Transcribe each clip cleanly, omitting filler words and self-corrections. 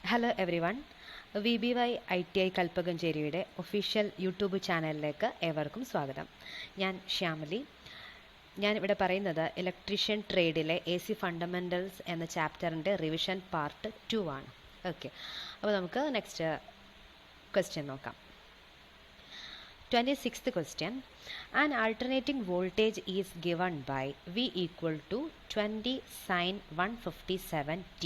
Hello everyone, VBY ITI കൽപ്പകഞ്ചേരിയുടെ official YouTube ചാനലിലേക്ക് ഏവർക്കും സ്വാഗതം. ഞാൻ ശ്യാമലി. ഞാനിവിടെ പറയുന്നത് ഇലക്ട്രീഷ്യൻ ട്രേഡിലെ AC ഫണ്ടമെൻ്റൽസ് എന്ന ചാപ്റ്ററിൻ്റെ റിവിഷൻ പാർട്ട് 2 ആണ്. ഓക്കെ, അപ്പോൾ നമുക്ക് നെക്സ്റ്റ് ക്വസ്റ്റ്യൻ നോക്കാം. 26th question. An alternating voltage is given by V equal to 20 sin 157t.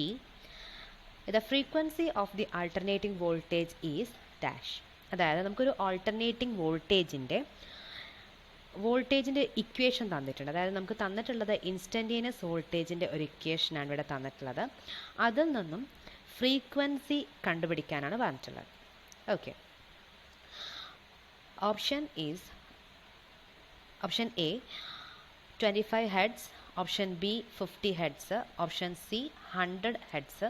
The frequency of the alternating voltage is dash. അതായത് നമുക്കൊരു ആൾട്ടർനേറ്റിംഗ് വോൾട്ടേജിൻ്റെ ഇക്വേഷൻ തന്നിട്ടുണ്ട്. അതായത് നമുക്ക് തന്നിട്ടുള്ളത് ഇൻസ്റ്റൻറ്റേനിയസ് വോൾട്ടേജിൻ്റെ ഒരു ഇക്വേഷനാണ് ഇവിടെ തന്നിട്ടുള്ളത്. അതിൽ നിന്നും ഫ്രീക്വൻസി കണ്ടുപിടിക്കാനാണ് പറഞ്ഞിട്ടുള്ളത്. Okay, option A 25 hertz, option B 50 hertz, option C 100 hertz,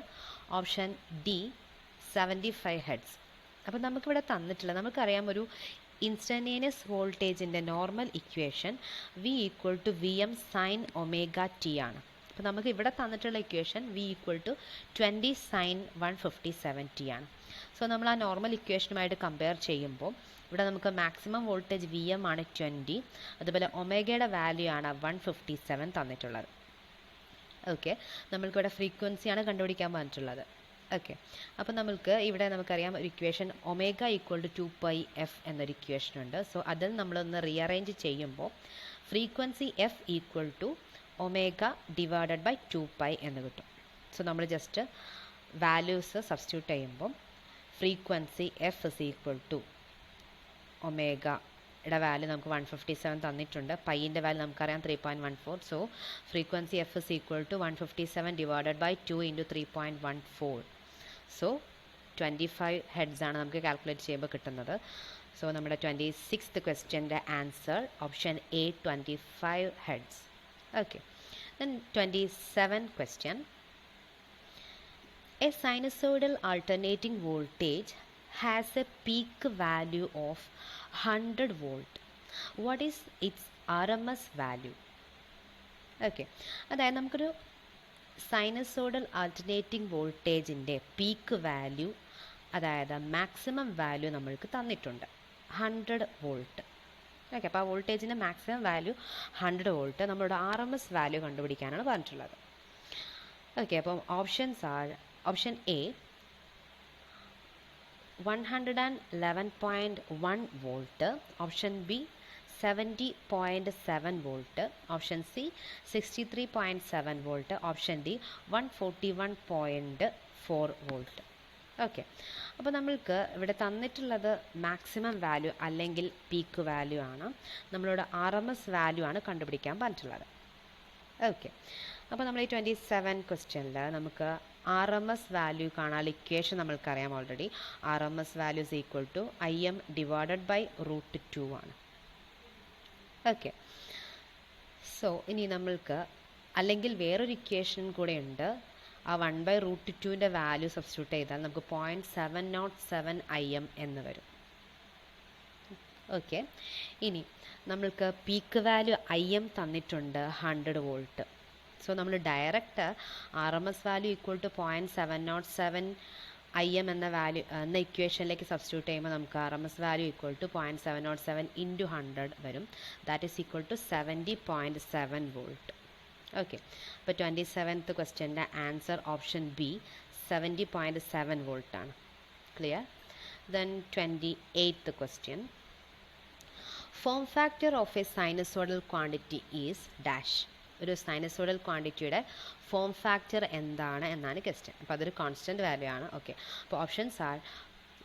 option D 75 hertz. അപ്പോൾ നമുക്കിവിടെ തന്നിട്ടുള്ളത്, നമുക്കറിയാം ഒരു ഇൻസ്റ്റൻറ്റേനിയസ് വോൾട്ടേജിൻ്റെ normal equation V equal to VM sine omega t ആണ്. അപ്പോൾ നമുക്ക് ഇവിടെ തന്നിട്ടുള്ള equation V equal to 20 sine 157t ആണ്. സോ നമ്മൾ ആ നോർമൽ ഇക്വേഷനുമായിട്ട് കമ്പയർ ചെയ്യുമ്പോൾ ഇവിടെ നമുക്ക് മാക്സിമം വോൾട്ടേജ് VM ആണ് 20, അതുപോലെ ഒമേഗയുടെ വാല്യൂ ആണ് 157 തന്നിട്ടുള്ളത്. ഓക്കെ, നമ്മൾക്കിവിടെ ഫ്രീക്വൻസിയാണ് കണ്ടുപിടിക്കാൻ പറഞ്ഞിട്ടുള്ളത്. ഓക്കെ, അപ്പോൾ നമുക്കറിയാം ഒരു equation omega equal to 2πf എന്നൊരു ഇക്വേഷൻ ഉണ്ട്. സോ അതിൽ നമ്മളൊന്ന് റീഅറേഞ്ച് ചെയ്യുമ്പോൾ frequency F equal to omega divided by 2π എന്ന് കിട്ടും. സോ നമ്മൾ ജസ്റ്റ് വാല്യൂസ് സബ്സ്റ്റിറ്റ്യൂട്ട് ചെയ്യുമ്പോൾ frequency F is equal to ഒമേഗയുടെ വാല്യൂ നമുക്ക് 157 തന്നിട്ടുണ്ട്. പൈൻ്റെ വാല്യൂ നമുക്കറിയാം 3.14. So frequency F is equal to 157 divided by 2 into 3.14. So 25 hertz ആണ് നമുക്ക് കാൽക്കുലേറ്റ് ചെയ്യുമ്പോൾ കിട്ടുന്നത്. സോ നമ്മുടെ 26th ക്വസ്റ്റ്യൻ്റെ answer option A 25 hertz. Okay, then 27th question. A sinusoidal alternating voltage has a peak value of 100 volt. What is its RMS value? Okay, അതായത് നമുക്കൊരു sinusoidal alternating വോൾട്ടേജിൻ്റെ peak value, അതായത് maximum value നമ്മൾക്ക് തന്നിട്ടുണ്ട് 100 volt. Okay, അപ്പോൾ ആ വോൾട്ടേജിൻ്റെ maximum value 100 volt. നമ്മളോട് RMS value കണ്ടുപിടിക്കാനാണ് പറഞ്ഞിട്ടുള്ളത്. Okay, അപ്പം option A 111.1 volt, option B 70.7 volt, option C 63.7 volt, option D 141.4 volt. Okay, അപ്പോൾ നമ്മൾക്ക് ഇവിടെ തന്നിട്ടുള്ളത് മാക്സിമം വാല്യൂ അല്ലെങ്കിൽ പീക്ക് വാല്യൂ ആണ്. നമ്മളോട് RMS വാല്യൂ ആണ് കണ്ടുപിടിക്കാൻ പറഞ്ഞിട്ടുള്ളത്. ഓക്കെ, അപ്പോൾ നമ്മൾ ഈ 27 ക്വസ്റ്റ്യനിൽ നമുക്ക് RMS വാല്യൂ കാണാൻ ഇക്വേഷൻ നമ്മൾക്കറിയാം already. RMS value is equal to IM divided by √2 ആണ്. ഓക്കെ, സോ ഇനി നമ്മൾക്ക് അല്ലെങ്കിൽ വേറൊരു ഇക്വേഷൻ കൂടെ ഉണ്ട്. ആ 1/√2ൻ്റെ വാല്യൂ സബ്സ്റ്റിറ്റ്യൂട്ട് ചെയ്താൽ നമുക്ക് 0.707 IM എന്ന് വരും. ഓക്കെ, ഇനി നമ്മൾക്ക് പീക്ക് വാല്യൂ IM തന്നിട്ടുണ്ട് 100 വോൾട്ട്. സോ നമ്മൾ direct RMS value equal to 0.707 IM എന്ന വാല്യൂ എന്ന ഇക്വേഷനിലേക്ക് സബ്സ്റ്റിറ്റ്യൂട്ട് ചെയ്യുമ്പോൾ നമുക്ക് RMS value equal to 0.707 into 100 വരും. That is equal to 70.7 volt. Okay, അപ്പോൾ 27th ക്വസ്റ്റ്യൻ്റെ ആൻസർ ഓപ്ഷൻ B 70.7 വോൾട്ടാണ്. Clear? Then 28th question. Form factor of a sinusoidal quantity is dash. ഒരു സൈനസോഡൽ ക്വാണ്ടിറ്റിയുടെ ഫോം ഫാക്ടർ എന്താണ് എന്നാണ് ക്വസ്റ്റ്യൻ. അപ്പോൾ അതൊരു കോൺസ്റ്റൻറ്റ് വാല്യൂ ആണ്. ഓക്കെ, അപ്പോൾ options are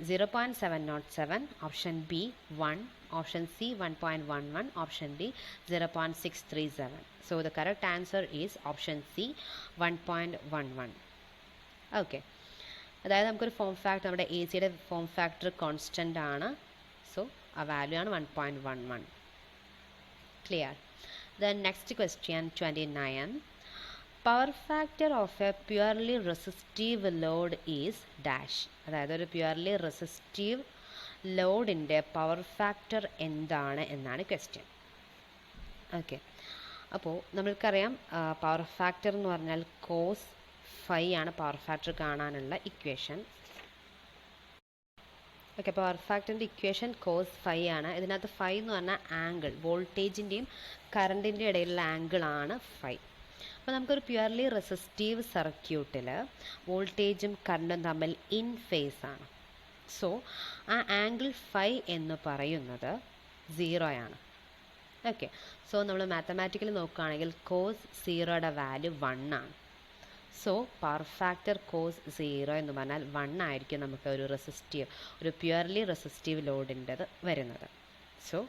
0.707, option B 1, option C 1.11, option D 0.637. So the correct answer is option C 1.11. Okay, അതായത് നമുക്കൊരു ഫോം ഫാക്ടർ, നമ്മുടെ AC-യുടെ ഫോം ഫാക്ടർ കോൺസ്റ്റൻ്റ് ആണ്. സോ ആ വാല്യൂ ആണ് 1.11. Clear? The next question 29. Power factor of a purely resistive load is dash. അതായത് ഒരു purely resistive ലോഡിൻ്റെ power factor എന്താണ് എന്നാണ് ക്വസ്റ്റ്യൻ. ഓക്കെ, അപ്പോൾ നമ്മൾക്കറിയാം പവർ ഫാക്ടർ എന്ന് പറഞ്ഞാൽ cos 5 ആണ് പവർ ഫാക്ടർ കാണാനുള്ള ഇക്വേഷൻ. ഓക്കെ, അപ്പോൾ പവർ ഫാക്ടറിൻ്റെ ഇക്വേഷൻ cos 5 ആണ്. ഇതിനകത്ത് 5 എന്ന് പറഞ്ഞാൽ ആംഗിൾ, വോൾട്ടേജിൻ്റെയും കറണ്ടിൻ്റെയും ഇടയിലുള്ള ആംഗിളാണ് 5. അപ്പോൾ നമുക്കൊരു പ്യുവർലി റെസിസ്റ്റീവ് സർക്യൂട്ടിൽ വോൾട്ടേജും കറണ്ടും തമ്മിൽ ഇൻ ഫേസ് ആണ്. സോ ആ ആംഗിൾ 5 എന്ന് പറയുന്നത് 0 ആണ്. ഓക്കെ, സോ നമ്മൾ മാത്തമാറ്റിക്കലി നോക്കുകയാണെങ്കിൽ cos 0യുടെ വാല്യൂ 1 ആണ്. സോ പവർ ഫാക്ടർ cos 0 എന്ന് പറഞ്ഞാൽ 1 ആയിരിക്കും നമുക്ക് ഒരു പ്യുവർലി റെസിസ്റ്റീവ് ലോഡിൻ്റെത് വരുന്നത്. സോ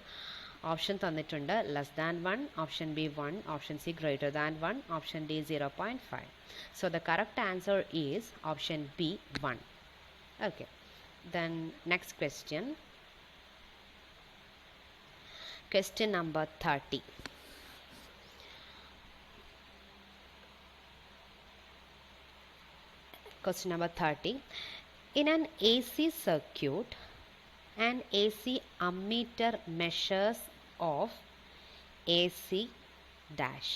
ഓപ്ഷൻ തന്നിട്ടുണ്ട് less than 1, option B 1, option C greater than 1, option D 0.5. So the correct answer is option B 1. Okay, then next question. Question number 30. Question number 30. In an AC circuit, an AC ammeter measures of AC dash.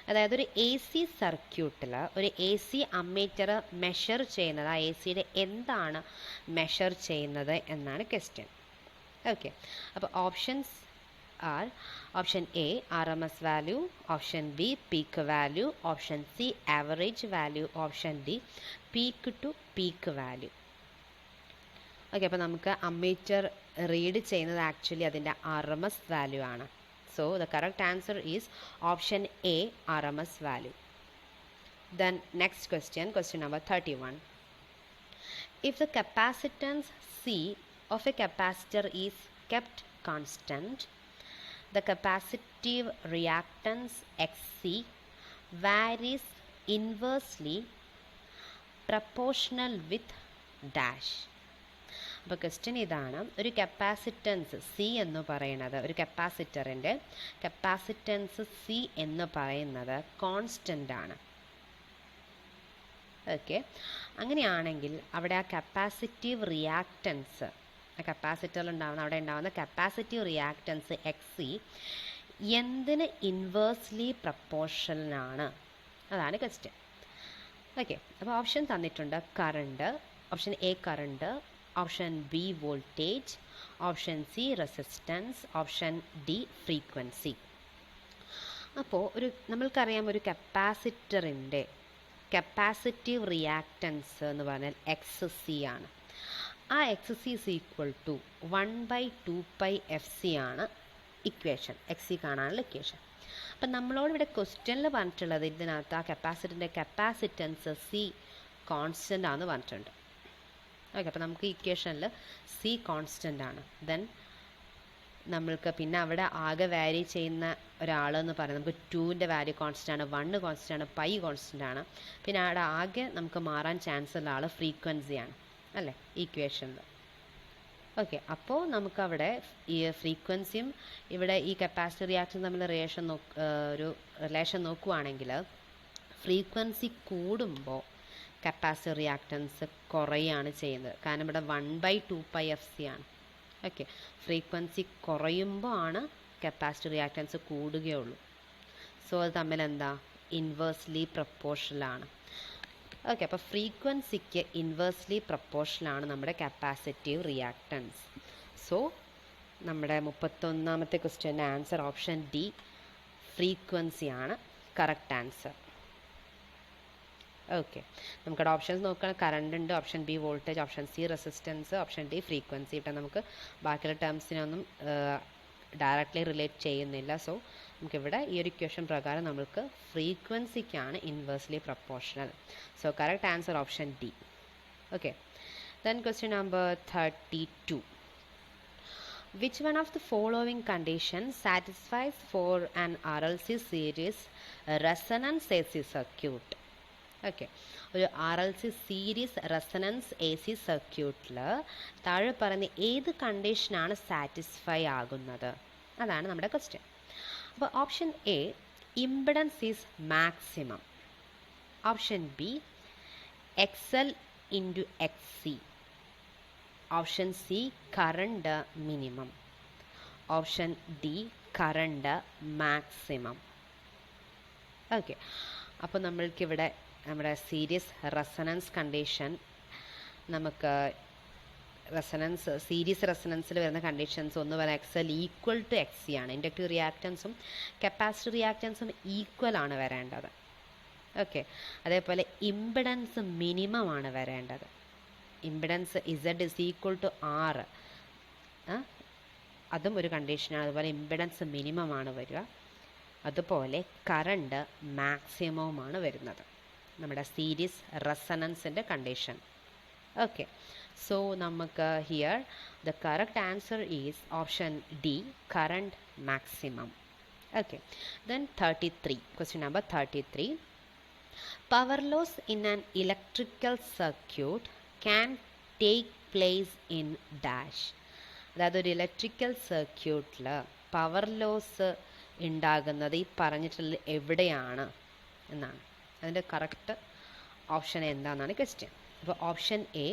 അതായത് ഒരു A C സർക്യൂട്ടിൽ ഒരു A C ammeter measure ചെയ്യുന്നത്, ആ A സിയുടെ എന്താണ് measure ചെയ്യുന്നത് എന്നാണ് ക്വസ്റ്റ്യൻ. ഓക്കെ, അപ്പോൾ options are option A RMS value, option B peak value, option C average value, option D peak to peak value. Okay, അപ്പോൾ നമുക്ക് അമ്മീറ്റർ റീഡ് ചെയ്യുന്നത് ആക്ച്വലി അതിൻ്റെ RMS വാല്യൂ ആണ്. So the correct answer is option A RMS value. Then next question, question number 31. If the capacitance C of a capacitor is kept constant, the capacitive reactance Xc varies inversely proportional with dash. അപ്പോൾ question ഇതാണ്, ഒരു capacitance C എന്ന് പറയുന്നത്, ഒരു കപ്പാസിറ്ററിൻ്റെ capacitance C എന്ന് പറയുന്നത് constant ആണ്. Okay, അങ്ങനെയാണെങ്കിൽ അവിടെ ആ കപ്പാസിറ്റീവ് റിയാക്റ്റൻസ്, കപ്പാസിറ്ററിൽ അവിടെ ഉണ്ടാകുന്ന കപ്പാസിറ്റീവ് റിയാക്റ്റൻസ് എക്സി എന്തിന് ഇൻവേഴ്സ്ലി പ്രപ്പോർഷനാണ്? അതാണ് ക്വസ്റ്റ്യൻ. ഓക്കെ, അപ്പോൾ ഓപ്ഷൻ തന്നിട്ടുണ്ട് current, option A current, option B voltage, option C resistance, option D frequency. അപ്പോൾ നമ്മൾക്കറിയാം ഒരു കപ്പാസിറ്ററിൻ്റെ കപ്പാസിറ്റീവ് റിയാക്റ്റൻസ് എന്ന് പറഞ്ഞാൽ എക്സ് സി ആണ്. ആ X C is equal to 1/2πfc ആണ് ഇക്വേഷൻ, എക്സ് സി കാണാനുള്ള ഇക്വേഷൻ. അപ്പം നമ്മളോട് ഇവിടെ ക്വസ്റ്റ്യനിൽ പറഞ്ഞിട്ടുള്ളത് ഇതിനകത്ത് ആ കപ്പാസിറ്ററിൻ്റെ കപ്പാസിറ്റൻസ് സി കോൺസ്റ്റൻ്റ് ആണെന്ന് പറഞ്ഞിട്ടുണ്ട്. ഓക്കെ, അപ്പോൾ നമുക്ക് ഇക്വേഷനിൽ സി കോൺസ്റ്റൻ്റ് ആണ്. ദെൻ നമ്മൾക്ക് പിന്നെ അവിടെ ആകെ വാരി ചെയ്യുന്ന ഒരാളെന്ന് പറയുന്നത് നമുക്ക് 2ൻ്റെ വാല്യൂ കോൺസ്റ്റൻ്റ് ആണ്, 1 കോൺസ്റ്റൻ്റ് ആണ്, പൈ കോൺസ്റ്റൻ്റ് ആണ്. പിന്നെ അവിടെ ആകെ നമുക്ക് മാറാൻ ചാൻസ് ഉള്ള ആൾ ഫ്രീക്വൻസിയാണ് അല്ലേ ഈക്വേഷനിൽ. ഓക്കെ, അപ്പോൾ നമുക്കവിടെ ഈ ഫ്രീക്വൻസിയും ഇവിടെ ഈ കപ്പാസിറ്റർ റിയാക്ഷൻ തമ്മിൽ ഒരു റിലേഷൻ നോക്കുവാണെങ്കിൽ ഫ്രീക്വൻസി കൂടുമ്പോൾ കപ്പാസിറ്റർ റിയാക്റ്റൻസ് കുറയാണ് ചെയ്യുന്നത്. കാരണം ഇവിടെ 1/2πfc ആണ്. ഓക്കെ, ഫ്രീക്വൻസി കുറയുമ്പോൾ ആണ് കപ്പാസിറ്റർ റിയാക്റ്റൻസ് കൂടുകയുള്ളൂ. സോ അത് തമ്മിൽ എന്താ ഇൻവേഴ്സ്ലി പ്രപ്പോർഷണലാണ്. ഓക്കെ, അപ്പോൾ ഫ്രീക്വൻസിക്ക് ഇൻവേഴ്സ്ലി പ്രപ്പോർഷനാണ് നമ്മുടെ കപ്പാസിറ്റീവ് റിയാക്റ്റൻസ്. സോ നമ്മുടെ 31ാമത്തെ ക്വസ്റ്റ്യൻ്റെ ആൻസർ ഓപ്ഷൻ ഡി ഫ്രീക്വൻസിയാണ് കറക്റ്റ് ആൻസർ. ഓക്കെ, നമുക്കവിടെ ഓപ്ഷൻസ് നോക്കുകയാണ്. കറണ്ട് ഉണ്ട്, option B voltage, option C resistance, option D frequency. ഇവിടെ നമുക്ക് ബാക്കിയുള്ള ടേംസിനൊന്നും ഡയറക്റ്റ്ലി റിലേറ്റ് ചെയ്യുന്നില്ല. സോ നമുക്കിവിടെ ഈ ഒരു ഇക്വേഷൻ പ്രകാരം നമുക്ക് ഫ്രീക്വൻസിക്കാണ് inversely proportional. So correct answer option D. Okay, then question number 32. Which one of the following conditions satisfies for an RLC series resonance AC circuit? Okay, ഒരു RLC series resonance A C സർക്യൂട്ടിൽ താഴെ പറയുന്ന ഏത് കണ്ടീഷനാണ് satisfy ആകുന്നത്? അതാണ് നമ്മുടെ question. അപ്പോൾ option A impedance is maximum, option B XL × XC, option C current minimum, option D current maximum. Okay, അപ്പോൾ നമ്മൾക്കിവിടെ നമ്മുടെ സീരീസ് റെസണൻസ് കണ്ടീഷൻ നമുക്ക് സീരീസ് റെസണൻസിൽ വരുന്ന കണ്ടീഷൻസ് ഒന്ന് പറയാം XL equal to X C ആണ്. ഇൻഡക്റ്റീവ് റിയാക്റ്റൻസും കപ്പാസിറ്റീവ് റിയാക്റ്റൻസും ഈക്വൽ ആണ് വരേണ്ടത്. ഓക്കെ, അതേപോലെ ഇമ്പിഡൻസ് മിനിമം ആണ് വരേണ്ടത്. Impedance Z is equal to R, അതും ഒരു കണ്ടീഷനാണ്. അതുപോലെ ഇമ്പിഡൻസ് മിനിമം ആണ് വരിക. അതുപോലെ കറണ്ട് മാക്സിമവുമാണ് വരുന്നത് നമ്മുടെ സീരീസ് റെസണൻസിൻ്റെ കണ്ടീഷൻ. ഓക്കെ, സോ നമുക്ക് here the correct answer is option D, current maximum. Okay, then 33, question number 33. Power loss in an electrical circuit can take place in dash. അതായത് ഒരു electrical സർക്യൂട്ടിൽ power loss ഉണ്ടാകുന്നത് ഈ പറഞ്ഞിട്ടുള്ള എവിടെയാണ് എന്നാണ്. അതിൻ്റെ കറക്റ്റ് ഓപ്ഷൻ എന്താണെന്നാണ് ക്വസ്റ്റ്യൻ. അപ്പോൾ ഓപ്ഷൻ എ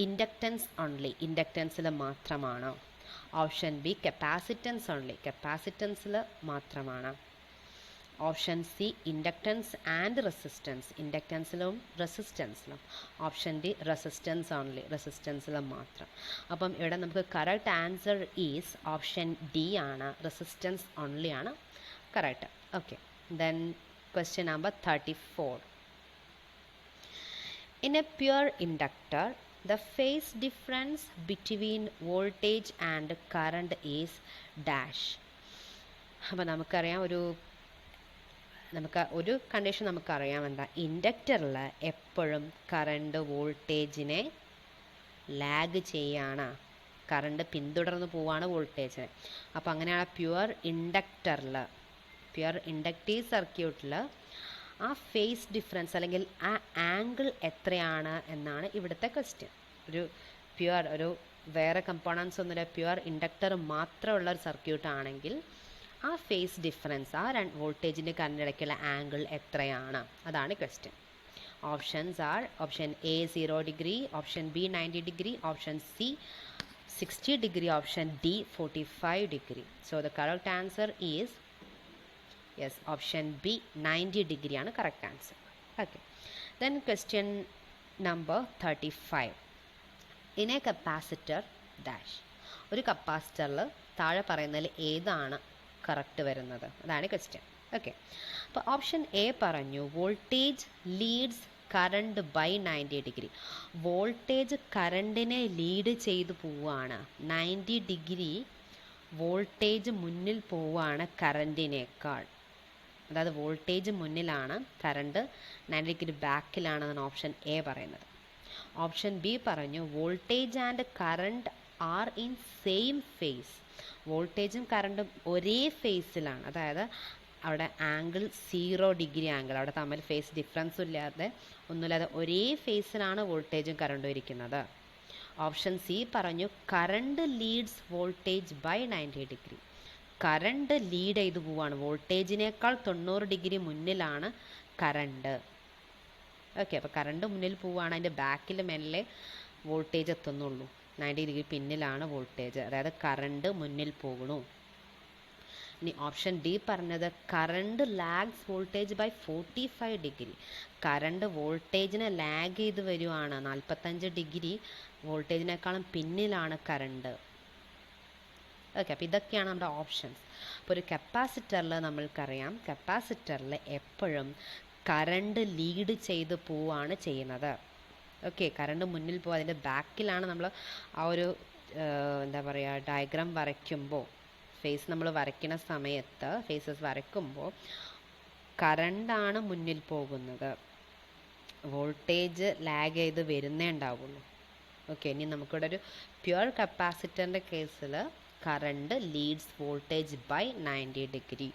ഇൻഡക്റ്റൻസ് ഓൺലി, ഇൻഡക്റ്റൻസിൽ മാത്രമാണോ? ഓപ്ഷൻ ബി കപ്പാസിറ്റൻസ് ഓൺലി, കപ്പാസിറ്റൻസിൽ മാത്രമാണ്. Option C inductance and resistance, ഇൻഡക്റ്റൻസിലും റെസിസ്റ്റൻസിലും. ഓപ്ഷൻ ഡി റെസിസ്റ്റൻസ് ഓൺലി, റെസിസ്റ്റൻസിൽ മാത്രം. അപ്പം ഇവിടെ നമുക്ക് correct answer is option D ആണ്, റെസിസ്റ്റൻസ് ഓൺലി ആണ് correct. Okay, then question number 34. In a pure inductor, the phase difference between voltage and current is dash. അപ്പോൾ നമുക്കറിയാം ഒരു കണ്ടീഷൻ നമുക്കറിയാം എന്താ, ഇൻഡക്ടറിൽ എപ്പോഴും കറണ്ട് വോൾട്ടേജിനെ ലാഗ് ചെയ്യാണ്, കറണ്ട് പിന്തുടർന്ന് പോവാണ് വോൾട്ടേജിനെ. അപ്പോൾ അങ്ങനെയാണ് പ്യുവർ ഇൻഡക്റ്റീവ് സർക്യൂട്ടിൽ ആ ഫേസ് ഡിഫറൻസ് അല്ലെങ്കിൽ ആ ആംഗിൾ എത്രയാണ് എന്നാണ് ഇവിടുത്തെ ക്വസ്റ്റ്യൻ. ഒരു വേറെ കമ്പോണൻസ് ഒന്നുമില്ല, പ്യുവർ ഇൻഡക്ടർ മാത്രമുള്ള ഒരു സർക്യൂട്ട് ആണെങ്കിൽ ആ ഫേസ് ഡിഫറൻസ്, ആ വോൾട്ടേജിൻ്റെ കറണ്ട് ഇടയ്ക്കുള്ള ആംഗിൾ എത്രയാണ്, അതാണ് question. Options are option A 0 degree, option B 90 degree, option C 60 degree, option D 45 degree. So the correct answer is yes option B 90 ഡിഗ്രിയാണ് correct answer. Okay, then question number 35. In a capacitor dash, ഒരു കപ്പാസിറ്ററിൽ താഴെ പറയുന്നതിൽ ഏതാണ് correct വരുന്നത്, അതാണ് question. Okay, അപ്പോൾ option A പറഞ്ഞു voltage leads current by 90 degree. Voltage കറണ്ടിനെ ലീഡ് ചെയ്ത് പോവുകയാണ്, 90 ഡിഗ്രി വോൾട്ടേജ് മുന്നിൽ പോവുകയാണ് കറണ്ടിനേക്കാൾ. അതായത് വോൾട്ടേജ് മുന്നിലാണ്, കറണ്ട് 90 ഡിഗ്രി ബാക്കിലാണെന്നാണ് ഓപ്ഷൻ എ പറയുന്നത്. ഓപ്ഷൻ ബി പറഞ്ഞു voltage and current are in same phase. വോൾട്ടേജും കറണ്ടും ഒരേ ഫേസിലാണ്, അതായത് അവിടെ ആംഗിൾ 0 ഡിഗ്രി ആംഗിൾ, അവിടെ തമ്മിൽ ഫേസ് ഡിഫറൻസും ഇല്ലാതെ ഒന്നുമില്ലാതെ ഒരേ ഫേസിലാണ് വോൾട്ടേജും കറണ്ടും ഇരിക്കുന്നത്. ഓപ്ഷൻ സി പറഞ്ഞു current leads voltage by 90 degree. Current lead ചെയ്തു പോവാണ്, വോൾട്ടേജിനേക്കാൾ 90 ഡിഗ്രി മുന്നിലാണ് കറണ്ട്. ഓക്കെ, അപ്പോൾ കറണ്ട് മുന്നിൽ പോവുകയാണ്, അതിൻ്റെ ബാക്കിൽ മെല്ലെ വോൾട്ടേജ് എത്തുന്നുള്ളൂ, 90 ഡിഗ്രി പിന്നിലാണ് വോൾട്ടേജ്, അതായത് കറണ്ട് മുന്നിൽ പോകണു. ഇനി ഓപ്ഷൻ ഡി പറഞ്ഞത് current lags voltage by 45 degree. Current വോൾട്ടേജിനെ ലാഗ് ചെയ്ത് വരുവാണ്, 45 ഡിഗ്രി വോൾട്ടേജിനേക്കാളും പിന്നിലാണ് കറണ്ട്. ഓക്കെ, അപ്പോൾ ഇതൊക്കെയാണ് നമ്മുടെ ഓപ്ഷൻസ്. അപ്പോൾ ഒരു കപ്പാസിറ്ററിൽ നമ്മൾക്കറിയാം, കപ്പാസിറ്ററിൽ എപ്പോഴും കറണ്ട് ലീഡ് ചെയ്ത് പോവുകയാണ് ചെയ്യുന്നത്. ഓക്കെ, കറണ്ട് മുന്നിൽ പോകും, അതിൻ്റെ ബാക്കിലാണ് നമ്മൾ ആ ഒരു എന്താ പറയുക ഡയഗ്രാം വരയ്ക്കുമ്പോൾ, ഫേസ് നമ്മൾ വരയ്ക്കുന്ന സമയത്ത് ഫേസസ് വരയ്ക്കുമ്പോൾ കറണ്ടാണ് മുന്നിൽ പോകുന്നത്, വോൾട്ടേജ് ലാഗ് ചെയ്ത് വരുന്നേ ഉണ്ടാവുള്ളൂ. ഓക്കെ, ഇനി നമുക്കിവിടെ ഒരു പ്യുവർ കപ്പാസിറ്ററിൻ്റെ കേസിൽ current leads voltage by 90 degree.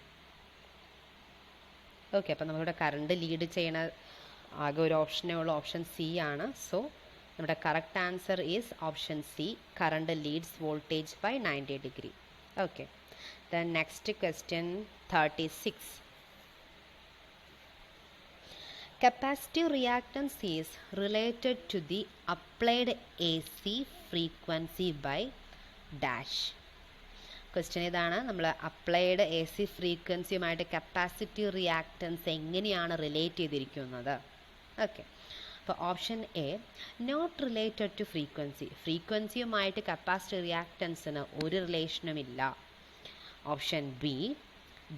Okay, അപ്പോൾ നമ്മളിവിടെ കറണ്ട് ലീഡ് ചെയ്യണ ആകെ ഒരു ഓപ്ഷനേ ഉള്ളൂ, ഓപ്ഷൻ സി ആണ്. സോ നമ്മുടെ correct answer is option C, current leads voltage by 90 degree. Okay, then next question 36. Capacitive reactance is related to the applied AC frequency by dash. Question ഇതാണ്, നമ്മൾ applied AC ഫ്രീക്വൻസിയുമായിട്ട് capacitive reactance എങ്ങനെയാണ് relate ചെയ്തിരിക്കുന്നത്. Okay, അപ്പോൾ option A not related to frequency, ഫ്രീക്വൻസിയുമായിട്ട് capacitor റിയാക്റ്റൻസിന് ഒരു റിലേഷനുമില്ല. Option B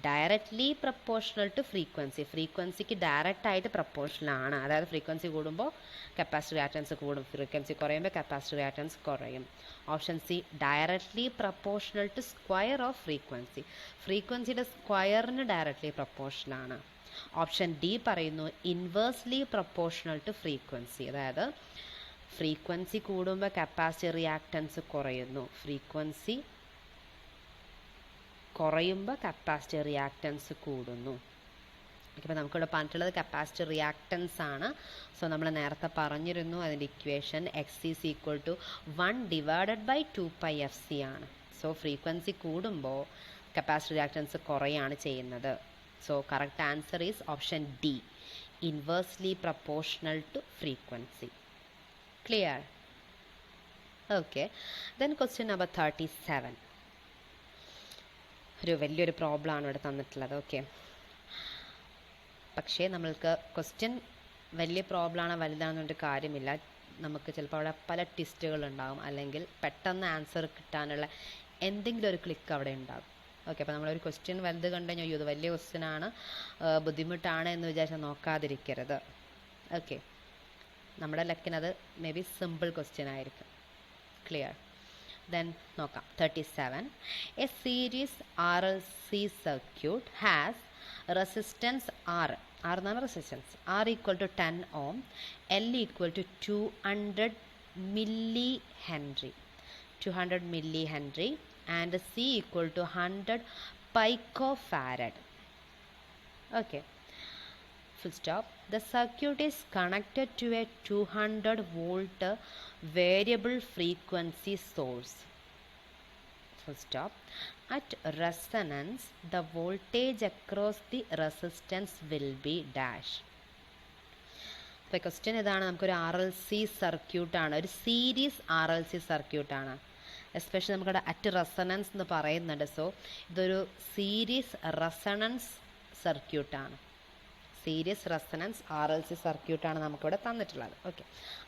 directly proportional to frequency, ഫ്രീക്വൻസിക്ക് ഡയറക്റ്റ് ആയിട്ട് പ്രപ്പോർഷണൽ ആണ്, അതായത് ഫ്രീക്വൻസി കൂടുമ്പോൾ കപ്പാസിറ്റർ റിയാക്റ്റൻസ് കൂടും, ഫ്രീക്വൻസി കുറയുമ്പോൾ കപ്പാസിറ്റർ റിയാക്റ്റൻസ് കുറയും. Option C directly proportional to square of frequency, ഫ്രീക്വൻസിയുടെ സ്ക്വയറിന് ഡയറക്റ്റ്ലി പ്രപ്പോർഷണൽ ആണ്. ഓപ്ഷൻ ഡി പറയുന്നു ഇൻവേഴ്സ്ലി പ്രപ്പോർഷണൽ ടു ഫ്രീക്വൻസി, അതായത് ഫ്രീക്വൻസി കൂടുമ്പോൾ കപ്പാസിറ്റർ റിയാക്റ്റൻസ് കുറയുന്നു, ഫ്രീക്വൻസി കുറയുമ്പോൾ കപ്പാസിറ്റർ റിയാക്റ്റൻസ് കൂടുന്നു. ഇപ്പോൾ നമുക്കിവിടെ പറഞ്ഞിട്ടുള്ളത് കപ്പാസിറ്റർ റിയാക്റ്റൻസ് ആണ്. സോ നമ്മൾ നേരത്തെ പറഞ്ഞിരുന്നു അതിൻ്റെ equation X is equal to 1/2πfc ആണ്. സോ ഫ്രീക്വൻസി കൂടുമ്പോൾ കപ്പാസിറ്റർ റിയാക്റ്റൻസ് കുറയാണ് ചെയ്യുന്നത്. So correct answer is option D, inversely proportional to frequency. Clear? Okay, then question number 37. ഒരു വലിയൊരു പ്രോബ്ലമാണ് ഇവിടെ തന്നിട്ടുള്ളത്. ഓക്കെ, പക്ഷേ നമ്മൾക്ക് ക്വസ്റ്റ്യൻ വലിയ പ്രോബ്ലമാണ് വലുതാണെന്നുകൊണ്ട് കാര്യമില്ല, നമുക്ക് ചിലപ്പോൾ അവിടെ പല ട്വിസ്റ്റുകളുണ്ടാകും, അല്ലെങ്കിൽ പെട്ടെന്ന് ആൻസർ കിട്ടാനുള്ള എന്തെങ്കിലും ഒരു ക്ലിക്ക് അവിടെ ഉണ്ടാകും. ഓക്കെ, അപ്പോൾ നമ്മളൊരു ക്വസ്റ്റ്യൻ വലുത് കണ്ടു കഴിഞ്ഞാൽ ഇത് വലിയ ക്വസ്റ്റ്യനാണ്, ബുദ്ധിമുട്ടാണ് എന്ന് വിചാരിച്ചാൽ നോക്കാതിരിക്കരുത്. ഓക്കെ, നമ്മുടെ ലക്കിനത് മേ ബി സിമ്പിൾ ക്വസ്റ്റ്യൻ ആയിരിക്കും. ക്ലിയർ? Then നോക്കാം 37. A series RLC circuit has resistance R എന്നാണ് resistance, R equal to 10 ohm, L equal to 200 millihenry and C equal to 100 picofarad. Okay, full stop. The circuit is connected to a 200 volt variable frequency source. Full stop. At resonance, the voltage across the resistance will be dash. ഇപ്പോൾ question ഇതാണ്, നമുക്കൊരു RLC സർക്യൂട്ടാണ്, ഒരു series RLC സർക്യൂട്ടാണ്. Especially നമുക്കിവിടെ at resonance എന്ന് പറയുന്നുണ്ട്. So ഇതൊരു സീരീസ് റെസണൻസ് സർക്യൂട്ടാണ്, സീരീസ് റെസണൻസ് RLC സർക്യൂട്ടാണ് നമുക്കിവിടെ തന്നിട്ടുള്ളത്. ഓക്കെ,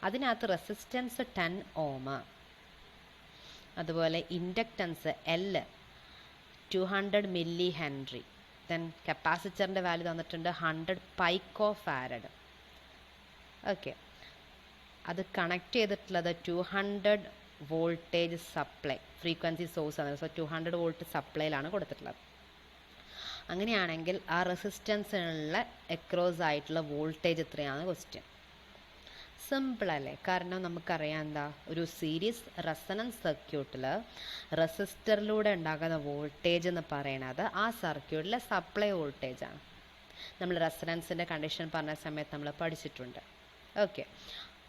അതിനകത്ത് റെസിസ്റ്റൻസ് 10 ohm, അതുപോലെ ഇൻഡക്റ്റൻസ് L 200 millihenry, ദെൻ കപ്പാസിറ്ററിൻ്റെ വാല്യൂ തന്നിട്ടുണ്ട് 100 picofarad. ഓക്കെ, അത് കണക്ട് ചെയ്തിട്ടുള്ളത് 200 വോൾട്ടേജ് സപ്ലൈ, ഫ്രീക്വൻസി സോഴ്സ് ആണ്. സോ 200 വോൾട്ട് സപ്ലൈയിലാണ് കൊടുത്തിട്ടുള്ളത്. അങ്ങനെയാണെങ്കിൽ ആ റെസിസ്റ്റൻസിനുള്ള എക്രോസ് ആയിട്ടുള്ള വോൾട്ടേജ് എത്രയാണ് ക്വസ്റ്റ്യൻ. സിമ്പിൾ അല്ലേ? കാരണം നമുക്കറിയാം എന്താ, ഒരു സീരീസ് റെസണൻസ് സർക്യൂട്ടിൽ റെസിസ്റ്ററിലൂടെ ഉണ്ടാകുന്ന വോൾട്ടേജ് എന്ന് പറയുന്നത് ആ സർക്യൂട്ടിലെ സപ്ലൈ വോൾട്ടേജാണ്. നമ്മൾ റെസണൻസിൻ്റെ കണ്ടീഷൻ പറഞ്ഞ സമയത്ത് നമ്മൾ പഠിച്ചിട്ടുണ്ട്. ഓക്കെ,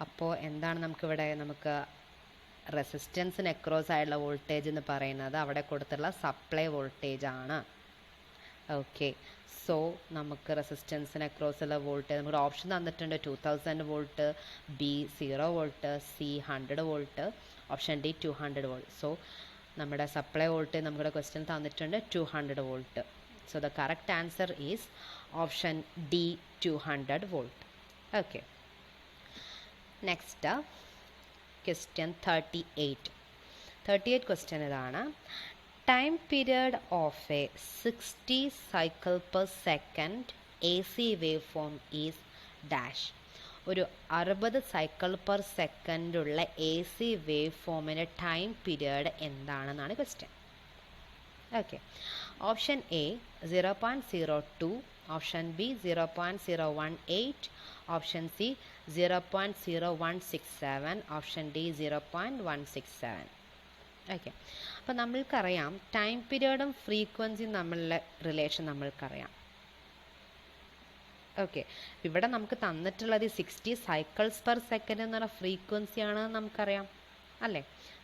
അപ്പോൾ എന്താണ് നമുക്കിവിടെ, നമുക്ക് റെസിസ്റ്റൻസിന് എക്രോസ് ആയിട്ടുള്ള വോൾട്ടേജ് എന്ന് പറയുന്നത് അവിടെ കൊടുത്തുള്ള സപ്ലൈ വോൾട്ടേജ് ആണ്. ഓക്കെ, സോ നമുക്ക് റെസിസ്റ്റൻസിന് അക്രോസ് ഉള്ള വോൾട്ടേജ് നമുക്കൊരു ഓപ്ഷൻ തന്നിട്ടുണ്ട്, 2000 volt, B 0 volt, C 100 volt, option D 200 volt. So നമ്മുടെ സപ്ലൈ വോൾട്ടേജ് നമ്മുടെ ക്വസ്റ്റ്യൻ തന്നിട്ടുണ്ട് 200 volt. So the correct answer is option D 200 volt. Okay, next question 38 question ഇതാണ്. Time period of a 60 cycle per second AC waveform is dash. ഒരു 60 cycle per second ഉള്ള AC വേവ്ഫോമിൻ്റെ time period എന്താണെന്നാണ് question. Okay, option A 0.02, option B 0.018, option C 0.0167, option D 0.167. Okay, അപ്പോൾ നമ്മൾക്കറിയാം time പീരിയഡും ഫ്രീക്വൻസിയും തമ്മിലുള്ള relation നമ്മൾക്കറിയാം. Okay, ഇവിടെ നമുക്ക് തന്നിട്ടുള്ളത് 60 സൈക്കിൾസ് പെർ സെക്കൻഡ് എന്ന് പറഞ്ഞാൽ ഫ്രീക്വൻസിയാണെന്ന് നമുക്കറിയാം അല്ലേ.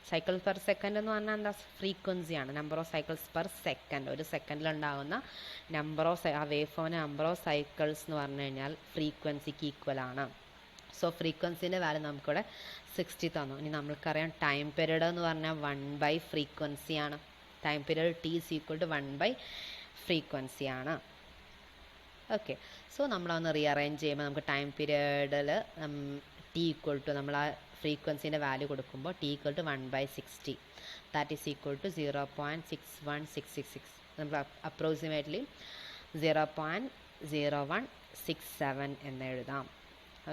സൈക്കിൾസ് പെർ സെക്കൻഡ് എന്ന് പറഞ്ഞാൽ എന്താ, ഫ്രീക്വൻസിയാണ്, number of cycles per second, ഒരു സെക്കൻഡിലുണ്ടാകുന്ന നമ്പർ ഓഫ് ആ വേവ് ഫോമിൻ്റെ നമ്പർ ഓഫ് സൈക്കിൾസ് എന്ന് പറഞ്ഞു കഴിഞ്ഞാൽ ഫ്രീക്വൻസിക്ക് ഈക്വൽ ആണ്. സോ ഫ്രീക്വൻസിൻ്റെ വാല്യൂ നമുക്കിവിടെ 60 തന്നു. ഇനി നമ്മൾക്കറിയാം ടൈം പീരീഡ് എന്ന് പറഞ്ഞാൽ 1/, ഫ്രീക്വൻസിയാണ്. Time period T is equal to 1/, ഫ്രീക്വൻസിയാണ്. ഓക്കെ, സോ നമ്മളൊന്ന് റീഅറേഞ്ച് ചെയ്യുമ്പോൾ നമുക്ക് ടൈം പീരിയഡിൽ ടി ഈക്വൽ ടു നമ്മൾ ആ ഫ്രീക്വൻസീൻ്റെ വാല്യൂ കൊടുക്കുമ്പോൾ T equal to 1/60, that is equal to 0.61666. നമ്മൾ അപ്രോക്സിമേറ്റ്ലി 0.0167 എന്ന് എഴുതാം.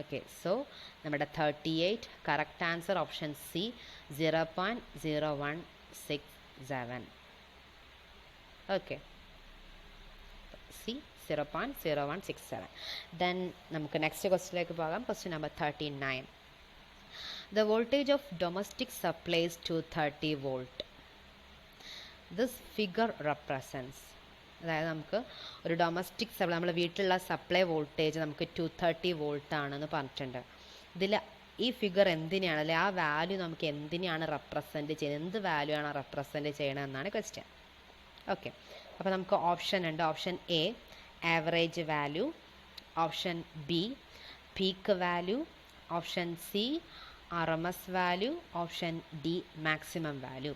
ഓക്കെ, സോ നമ്മുടെ 38 correct answer option C 0.0167. Okay, C 0.0167. Then നമുക്ക് നെക്സ്റ്റ് ക്വസ്റ്റ്യനിലേക്ക് പോകാം. Question number 39. The voltage of domestic supply is 230 volt. This figure represents, അതായത് നമുക്ക് ഒരു ഡൊമസ്റ്റിക് സപ്ലൈ നമ്മുടെ വീട്ടിലുള്ള സപ്ലൈ വോൾട്ടേജ് നമുക്ക് 230 വോൾട്ട് ആണെന്ന് പറഞ്ഞിട്ടുണ്ട്. ഇതിൽ ഈ ഫിഗർ എന്തിനാണ്, അല്ലെങ്കിൽ ആ വാല്യൂ നമുക്ക് എന്തിനാണ് റെപ്രസെൻറ്റ് ചെയ്യുന്നത്, എന്ത് വാല്യൂ ആണ് റെപ്രസെൻറ്റ് ചെയ്യണമെന്നാണ് ക്വസ്റ്റ്യൻ. ഓക്കെ, അപ്പോൾ നമുക്ക് ഓപ്ഷൻ ഉണ്ട്. Option A average value, option B peak value, option C RMS value, option D maximum value.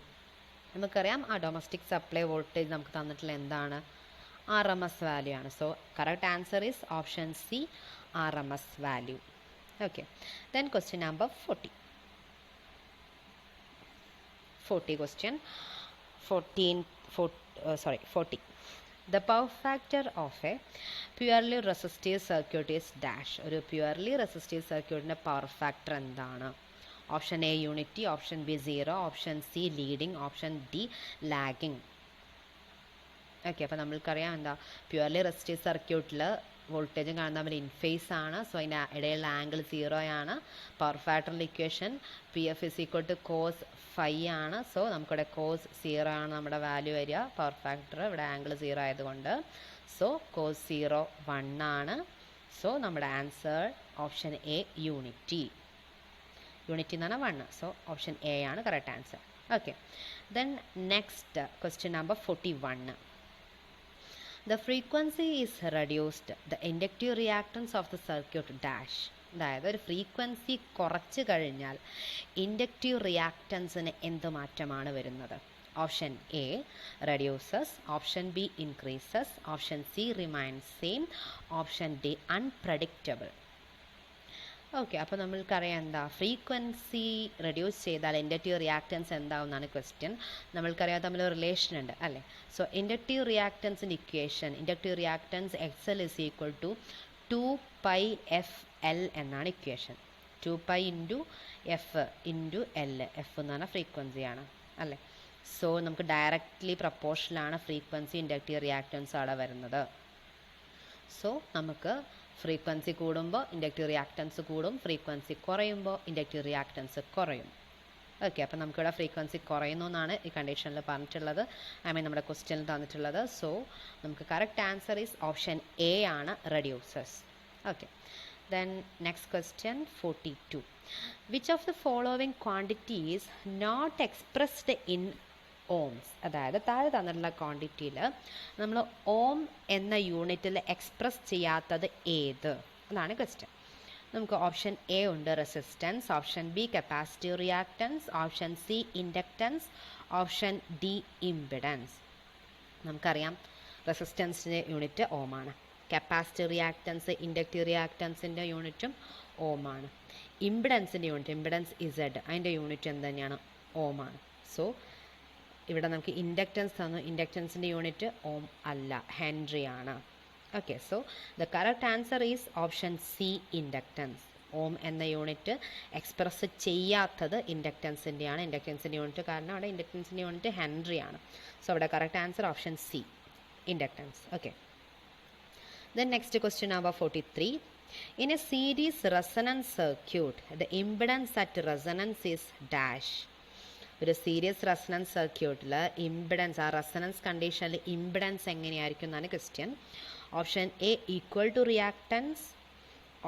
നമുക്കറിയാം ആ ഡൊമസ്റ്റിക് സപ്ലൈ വോൾട്ടേജ് നമുക്ക് തന്നിട്ടുള്ള എന്താണ്, RMS വാല്യൂ ആണ്. So correct answer is option C RMS value. Okay, then question number 40 question 40. The power factor of a purely resistive circuit is dash. ഒരു purely resistive സർക്യൂട്ടിൻ്റെ power factor എന്താണ്? Option A unity, option B 0, option C leading, option D lagging. Okay, അപ്പോൾ നമ്മൾക്കറിയാം എന്താ purely resistive സർക്യൂട്ടിൽ വോൾട്ടേജും കാണുന്ന തമ്മിൽ ഇൻഫേസ് ആണ്. സോ അതിൻ്റെ ഇടയിലുള്ള ആംഗിൾ 0 ആണ്. പവർ ഫാക്ടറിൻ്റെ ഇക്വേഷൻ PF = cos φ ആണ്. സോ നമുക്കിവിടെ cos 0 ആണ് നമ്മുടെ വാല്യൂ വരിക. പവർ ഫാക്ടർ ഇവിടെ ആംഗിൾ 0 ആയതുകൊണ്ട് സോ cos 0 1 ആണ്. സോ നമ്മുടെ ആൻസർ ഓപ്ഷൻ എ യൂണിറ്റി എന്ന് പറഞ്ഞാൽ 1. സോ ഓപ്ഷൻ എ ആണ് correct answer. Okay, then next question number 41. The frequency is reduced. The inductive reactance of the circuit dash. അതായത് ഒരു frequency കുറച്ച് കഴിഞ്ഞാൽ ഇൻഡക്റ്റീവ് റിയാക്റ്റൻസിന് എന്ത് മാറ്റമാണ് വരുന്നത്? Option A reduces, option B increases, option C remains same, option D unpredictable. Okay, അപ്പോൾ നമ്മൾക്കറിയാം എന്താ ഫ്രീക്വൻസി റെഡ്യൂസ് ചെയ്താൽ ഇൻഡക്റ്റീവ് റിയാക്റ്റൻസ് എന്താവും എന്നാണ് ക്വസ്റ്റ്യൻ. നമ്മൾക്കറിയാം തമ്മിൽ റിലേഷൻ ഉണ്ട് അല്ലേ. സോ ഇൻഡക്റ്റീവ് റിയാക്റ്റൻസിൻ്റെ equation, inductive reactance XL = 2πfL എന്നാണ് ഇക്വേഷൻ. 2π × F × L. F എന്ന് പറഞ്ഞാൽ ഫ്രീക്വൻസിയാണ് അല്ലേ. സോ നമുക്ക് ഡയറക്റ്റ്ലി പ്രപ്പോർഷനാണ് ഫ്രീക്വൻസി ഇൻഡക്റ്റീവ് റിയാക്റ്റൻസ് അവിടെ വരുന്നത്. സോ നമുക്ക് ഫ്രീക്വൻസി കൂടുമ്പോൾ ഇൻഡക്റ്റീവ് റിയാക്റ്റൻസ് കൂടും, ഫ്രീക്വൻസി കുറയുമ്പോൾ ഇൻഡക്റ്റീവ് റിയാക്റ്റൻസ് കുറയും. ഓക്കെ, അപ്പോൾ നമുക്കിവിടെ ഫ്രീക്വൻസി കുറയുന്നു എന്നാണ് ഈ കണ്ടീഷനിൽ പറഞ്ഞിട്ടുള്ളത്, നമ്മുടെ ക്വസ്റ്റ്യനിൽ തന്നിട്ടുള്ളത്. സോ നമുക്ക് correct answer is option A ആണ് reduces. Okay, then next question 42. Which of the following quantity is not expressed in ohms? അതായത് താഴെ തന്നിട്ടുള്ള ക്വാണ്ടിറ്റിയിൽ നമ്മൾ ഓം എന്ന യൂണിറ്റിൽ എക്സ്പ്രസ് ചെയ്യാത്തത് ഏത് എന്നാണ് ക്വസ്റ്റ്യൻ. നമുക്ക് ഓപ്ഷൻ എ ഉണ്ട് resistance, option B capacitive reactance, option C inductance, option D impedance. നമുക്കറിയാം റെസിസ്റ്റൻസിൻ്റെ യൂണിറ്റ് ഓം ആണ്, കപ്പാസിറ്റീവ് റിയാക്റ്റൻസ് ഇൻഡക്റ്റീവ് റിയാക്റ്റൻസിൻ്റെ യൂണിറ്റും ഓം ആണ്, ഇംപിഡൻസിൻ്റെ യൂണിറ്റ് ഇംപിഡൻസ് Z അതിൻ്റെ യൂണിറ്റ് എന്ത് തന്നെയാണ് ഓം ആണ്. സോ ഇവിടെ നമുക്ക് ഇൻഡക്റ്റൻസ് തന്നു, ഇൻഡക്റ്റൻസിൻ്റെ യൂണിറ്റ് ഓം അല്ല ഹെൻറി ആണ്. Okay, so the correct answer is option C inductance. Ohm എന്ന യൂണിറ്റ് എക്സ്പ്രസ് ചെയ്യാത്തത് ഇൻഡക്റ്റൻസിൻ്റെയാണ്, ഇൻഡക്റ്റൻസിൻ്റെ യൂണിറ്റ് കാരണം അവിടെ ഇൻഡക്റ്റൻസിൻ്റെ യൂണിറ്റ് ഹെൻറി ആണ്. സോ അവിടെ correct answer option C inductance. Okay, then next question number 43. In a series resonance circuit, the impedance at resonance is dash. ഒരു സീരീസ് റെസണൻസ് സർക്യൂട്ടിൽ ഇംപിഡൻസ്, ആ റെസണൻസ് കണ്ടീഷനിൽ ഇംപിഡൻസ് എങ്ങനെയായിരിക്കും എന്നാണ് question. Option A equal to reactance,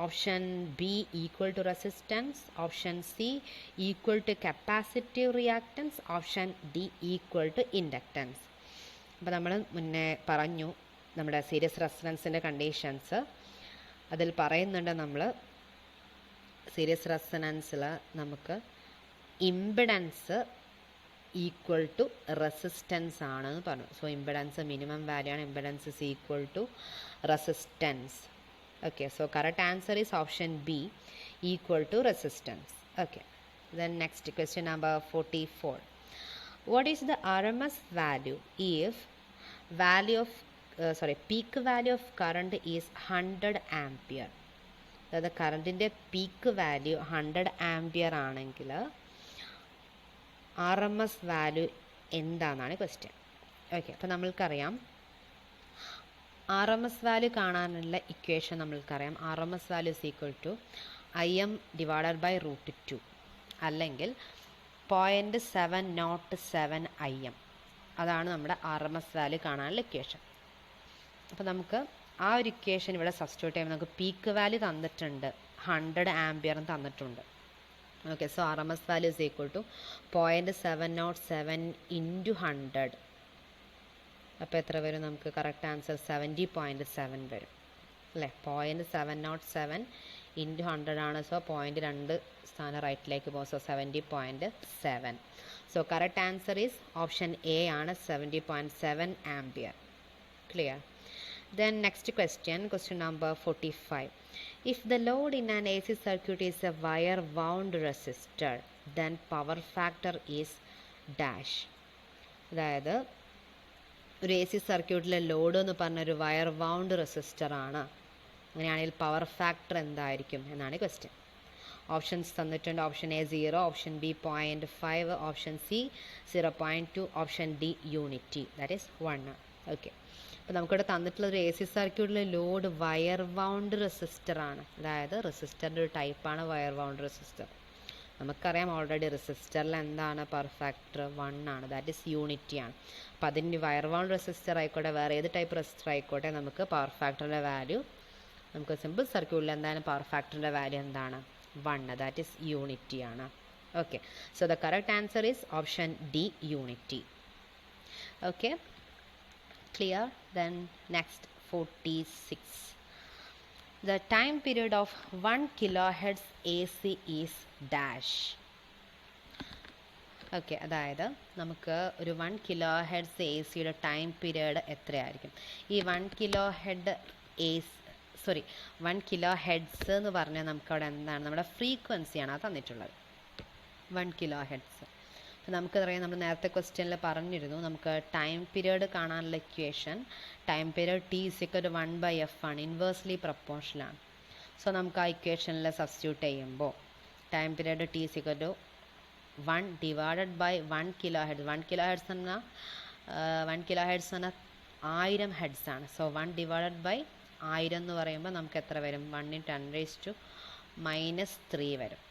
option B equal to resistance, option C equal to capacitive reactance, option D equal to inductance. അപ്പോൾ നമ്മൾ മുന്നേ പറഞ്ഞു നമ്മുടെ സീരീസ് റെസണൻസിൻ്റെ കണ്ടീഷൻസ്. അതിൽ പറയുന്നുണ്ട് നമ്മൾ സീരീസ് റെസണൻസിൽ നമുക്ക് ഇംപിഡൻസ് ഈക്വൽ ടു റെസിസ്റ്റൻസ് ആണെന്ന് പറഞ്ഞു. സോ ഇംപെഡൻസ് മിനിമം വാല്യൂ ആണ്. Impedance is equal to resistance. Okay, so correct answer is option B, equal to resistance. Okay, then next question number 44. What is the RMS value if peak value of current is 100 ampere? അതായത് കറണ്ടിൻ്റെ peak value 100 ampere ആണെങ്കിൽ RMS value എന്താണെന്നാണ് question. Okay, അപ്പോൾ നമ്മൾക്കറിയാം RMS value കാണാനുള്ള equation നമ്മൾക്കറിയാം. RMS value is equal to IM divided by √2 അല്ലെങ്കിൽ 0.707 IM. അതാണ് നമ്മുടെ RMS വാല്യൂ കാണാനുള്ള ഇക്വേഷൻ. അപ്പോൾ നമുക്ക് ആ ഒരു ഇക്വേഷൻ ഇവിടെ സബ്സ്റ്റിറ്റ്യൂട്ട് ചെയ്യുമ്പോൾ നമുക്ക് പീക്ക് വാല്യൂ തന്നിട്ടുണ്ട്, 100 ആംപിയറും തന്നിട്ടുണ്ട്. Okay, so RMS value is equal to 0.707 into 100. അപ്പോൾ എത്ര വരും? നമുക്ക് കറക്റ്റ് ആൻസർ 70.7 വരും അല്ലേ. 0.707 ഇൻറ്റു 100 ആണ്. സോ 0.2 സ്ഥാനം റൈറ്റിലേക്ക് പോകും. So 70.7. So correct answer is option A ആണ്, 70.7 ampere. Clear? Then next question number 45. If the load in an AC circuit is a wire wound resistor, then power factor is dash. അതായത് ഒരു AC സർക്യൂട്ടിലെ load എന്ന് പറഞ്ഞൊരു wire wound resistor ആണ്. അങ്ങനെയാണെങ്കിൽ power factor എന്തായിരിക്കും എന്നാണ് ക്വസ്റ്റ്യൻ. ഓപ്ഷൻസ് തന്നിട്ടുണ്ട്. Option A 0, option B 0.5, option C 0.2, option D unity, that is 1. Okay, അപ്പോൾ നമുക്കിവിടെ തന്നിട്ടുള്ള ഒരു AC സർക്യൂട്ടിലെ ലോഡ് വയർ വൗണ്ട് റെസിസ്റ്റർ ആണ്. അതായത് റെസിസ്റ്ററിൻ്റെ ഒരു ടൈപ്പാണ് വയർ വൗണ്ട് റെസിസ്റ്റർ. നമുക്കറിയാം ഓൾറെഡി റെസിസ്റ്ററിൽ എന്താണ് പവർ ഫാക്ടർ 1 ആണ്, ദാറ്റ് ഈസ് യൂണിറ്റി ആണ്. അപ്പോൾ അതിൻ്റെ വയർ വൗണ്ട് റെസിസ്റ്റർ ആയിക്കോട്ടെ വേറെ ഏത് ടൈപ്പ് റെസിസ്റ്റർ ആയിക്കോട്ടെ, നമുക്ക് പവർ ഫാക്ടറിൻ്റെ വാല്യൂ, നമുക്ക് സിമ്പിൾ സർക്യൂട്ടിൽ എന്തായാലും പവർ ഫാക്ടറിൻ്റെ വാല്യൂ എന്താണ്? 1, ദാറ്റ് ഈസ് യൂണിറ്റി ആണ്. Okay, so the correct answer is option D, unity. Okay, clear? Then next 46. The time period of 1 kilohertz AC is dash. Okay, അതായത് നമുക്ക് ഒരു 1 കിലോഹെർട്സ് AC-യുടെ ടൈം പീരീഡ് എത്രയായിരിക്കും? ഈ 1 kilo heads എന്ന് പറഞ്ഞാൽ നമുക്കവിടെ എന്താണ്? നമ്മുടെ ഫ്രീക്വൻസിയാണ് അത് തന്നിട്ടുള്ളത്, 1 കിലോ ഹെഡ്സ്. അപ്പോൾ നമുക്കറിയാം, നമ്മൾ നേരത്തെ ക്വസ്റ്റ്യനിൽ പറഞ്ഞിരുന്നു, നമുക്ക് ടൈം പീരീഡ് കാണാനുള്ള equation time period T = 1/f ആണ്, ഇൻവേഴ്സ്ലി പ്രൊപ്പോർഷണൽ ആണ്. സോ നമുക്ക് ആ ഇക്വേഷനിൽ സബ്സ്റ്റിറ്റ്യൂട്ട് ചെയ്യുമ്പോൾ time period T = 1 divided by 1 kilohertz. 1 kilohertz എന്നാൽ 1000 ഹെഡ്സ് ആണ്. സോ 1 ഡിവൈഡഡ് ബൈ 1000 എന്ന് പറയുമ്പോൾ നമുക്ക് എത്ര വരും? 1 × 10⁻³ വരും,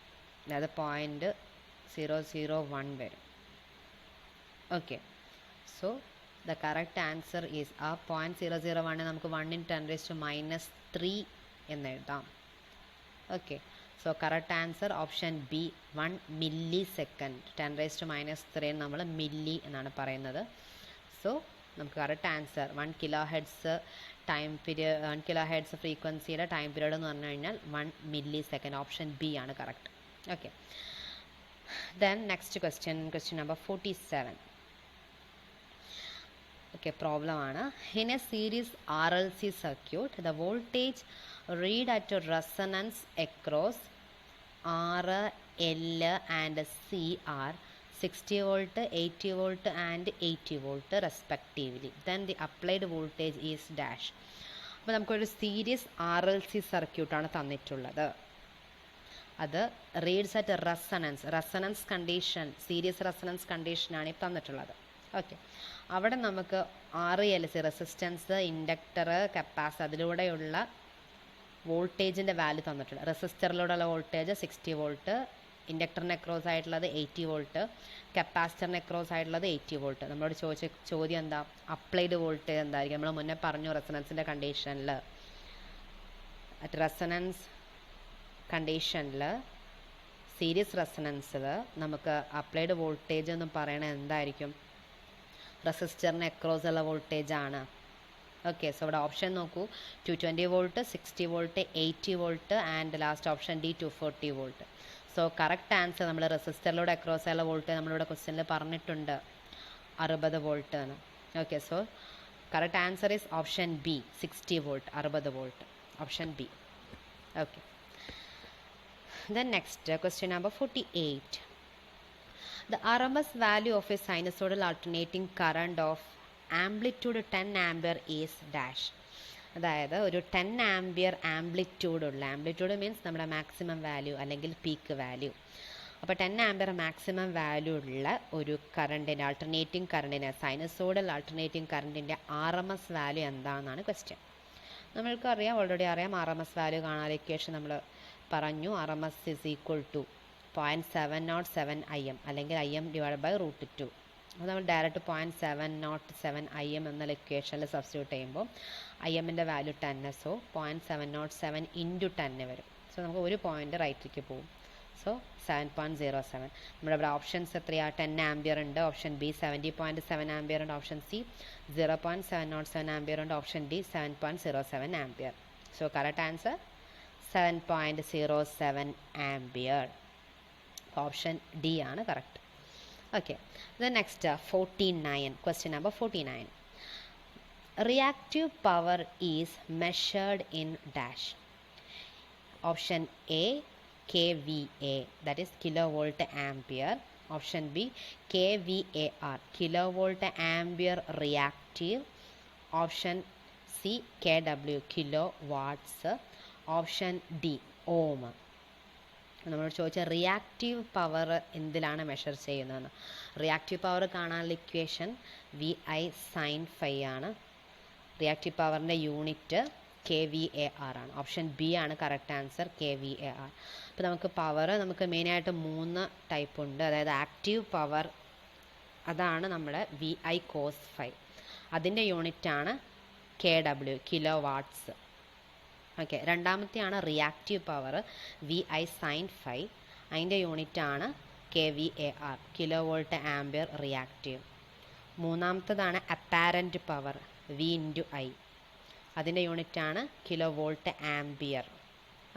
അതായത് 0.001 വരും. Okay, so the correct answer is ആ 0.001 നമുക്ക് 1 × 10⁻³ എന്ന് എഴുതാം. Okay, so correct answer option B, 1 milli second. 10⁻³ നമ്മൾ മില്ലി എന്നാണ് പറയുന്നത്. സോ നമുക്ക് correct answer 1 kilo heads time period, 1 kilo heads ഫ്രീക്വൻസിയുടെ ടൈം പീരീഡ് എന്ന് പറഞ്ഞു കഴിഞ്ഞാൽ 1 മില്ലി സെക്കൻഡ്. ഓപ്ഷൻ ബി ആണ് correct. Okay, then next question number 47. Okay, problem ആണ്. In a series RLC circuit, the voltage read at a resonance across R, L and C are 60 volt, 80 volt and 80 volt respectively. Then the applied voltage is dash. അപ്പോൾ നമുക്കൊരു series RLC സർക്യൂട്ടാണ് തന്നിട്ടുള്ളത്. അത് reads at resonance condition, series resonance കണ്ടീഷനാണ് ഈ തന്നിട്ടുള്ളത്. Okay, അവിടെ നമുക്ക് RLC റെസിസ്റ്റൻസ്, ഇൻഡക്ടർ, കപ്പാസിറ്റർ, അതിലൂടെയുള്ള വോൾട്ടേജിൻ്റെ വാല്യൂ തന്നിട്ടുണ്ട്. റെസിസ്റ്ററിലൂടെയുള്ള വോൾട്ടേജ് 60 വോൾട്ട്, ഇൻഡക്ടറിന് അക്രോസ് ആയിട്ടുള്ളത് 80 വോൾട്ട്, കപ്പാസിറ്ററിന് അക്രോസ് ആയിട്ടുള്ളത് 80 വോൾട്ട്. നമ്മളോട് ചോദിച്ച ചോദ്യം എന്താ? അപ്ലൈഡ് വോൾട്ടേജ് എന്തായിരിക്കും? നമ്മൾ മുന്നേ പറഞ്ഞു റെസണൻസിൻ്റെ കണ്ടീഷനിൽ, അറ്റ് റെസണൻസ് കണ്ടീഷനിൽ സീരീസ് റെസണൻസിൽ നമുക്ക് അപ്ലൈഡ് വോൾട്ടേജ് എന്ന് പറയണത് എന്തായിരിക്കും? റെസിസ്റ്ററിന് അക്രോസ് ഉള്ള വോൾട്ടേജ് ആണ്. ഓക്കെ, സോ ഇവിടെ ഓപ്ഷൻ നോക്കൂ, 220 volt, 60 volt, 80 volt and last option D 240 volt. So correct answer നമ്മൾ റെസിസ്റ്ററിലൂടെ അക്രോസ് ആയുള്ള വോൾട്ടേജ് നമ്മളിവിടെ ക്വസ്റ്റ്യനിൽ പറഞ്ഞിട്ടുണ്ട് 60 വോൾട്ട് ആണ്. Okay, so correct answer is option B 60 volt, 60 volt, option B. Okay, then next question number 48. The RMS value of a sinusoidal alternating current of amplitude 10 ampere is dash. അതായത് ഒരു 10 ampere amplitude means നമ്മുടെ maximum value അല്ലെങ്കിൽ peak value. അപ്പോൾ 10 ampere maximum value ഉള്ള ഒരു കറണ്ടിൻ്റെ alternating കറണ്ടിൻ്റെ sinusoidal alternating കറണ്ടിൻ്റെ RMS വാല്യൂ എന്താണെന്നാണ് ക്വസ്റ്റ്യൻ. നമ്മൾക്ക് അറിയാം, ഓൾറെഡി അറിയാം RMS വാല്യൂ കാണാൻ ഇക്വേഷൻ നമ്മൾ പറഞ്ഞു. RMS is equal to 0.707 IM അല്ലെങ്കിൽ IM ഡിവൈഡ് ബൈ √2. അപ്പോൾ നമ്മൾ ഡയറക്റ്റ് 0.707 IM എന്ന ഇക്വേഷനിൽ സബ്സ്റ്റിറ്റ്യൂട്ട് ചെയ്യുമ്പോൾ IMൻ്റെ വാല്യൂ 10, സോ 0.707 ഇൻറ്റു 10 വരും. സോ നമുക്ക് ഒരു പോയിൻ്റ് റൈറ്റിലേക്ക് പോകും. സോ 7.07. നമ്മുടെ ഇവിടെ ഓപ്ഷൻസ് എത്രയാണ്? 10 ആംപിയർ ഉണ്ട്, ഓപ്ഷൻ ബി 70.7 ആംപിയർ ഉണ്ട്, ഓപ്ഷൻ സി 0.707 ആംപിയർ ഉണ്ട്, option D 7.07 ampere. So correct answer 7.07 ampere. Option D ആണ് correct. Okay, then next 49, question number 49. Reactive power is measured in dash. Option A kVA, that is kilovolt ampere. Option B kVAR, kilovolt ampere reactive. Option C kW, kilowatts. Option D ohm. നമ്മൾ ചോദിച്ച reactive power എന്തിലാണ് measure ചെയ്യുന്നതെന്ന്. Reactive power കാണാനുള്ള equation VI sin phi ആണ്. Reactive പവറിൻ്റെ unit kVAR ആണ്. Option B ആണ് correct answer, kVAR. അപ്പോൾ നമുക്ക് power നമുക്ക് മെയിനായിട്ട് 3 ടൈപ്പ് ഉണ്ട്. അതായത് ആക്റ്റീവ് പവർ, അതാണ് നമ്മുടെ VI cos phi. അതിൻ്റെ യൂണിറ്റാണ് kW, കിലോ വാട്ട്സ്. ഓക്കെ, രണ്ടാമത്തെയാണ് reactive power VI sin phi. അതിൻ്റെ യൂണിറ്റാണ് kVAR, kilo volt ampere reactive. മൂന്നാമത്തതാണ് apparent power V into I. അതിൻ്റെ യൂണിറ്റാണ് കിലോ വോൾട്ട് ആംപിയർ.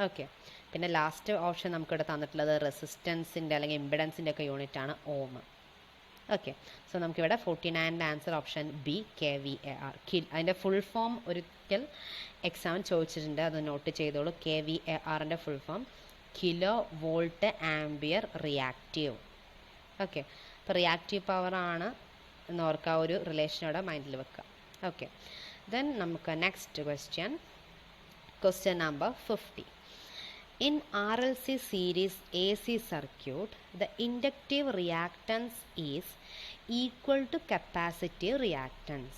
ഓക്കെ, പിന്നെ ലാസ്റ്റ് ഓപ്ഷൻ നമുക്കിവിടെ തന്നിട്ടുള്ളത് റെസിസ്റ്റൻസിൻ്റെ അല്ലെങ്കിൽ ഇമ്പിഡൻസിൻ്റെ ഒക്കെ യൂണിറ്റാണ് ഓം. ഓക്കെ, സോ നമുക്കിവിടെ 49ൻ്റെ ആൻസർ ഓപ്ഷൻ ബി kVAR. അതിൻ്റെ ഫുൾ ഫോം ഒരിക്കൽ എക്സാം ചോദിച്ചിട്ടുണ്ട്, അത് നോട്ട് ചെയ്തോളൂ. kVARൻ്റെ full form kilo volt ampere reactive. Okay, അപ്പോൾ റിയാക്റ്റീവ് പവറാണ് എന്ന് ഓർക്കുക, ഒരു റിലേഷനോടെ മൈൻഡിൽ വെക്കുക. ഓക്കെ, then നമുക്ക് next question number 50. In RLC series AC circuit, the inductive reactance is equal to capacitive reactance.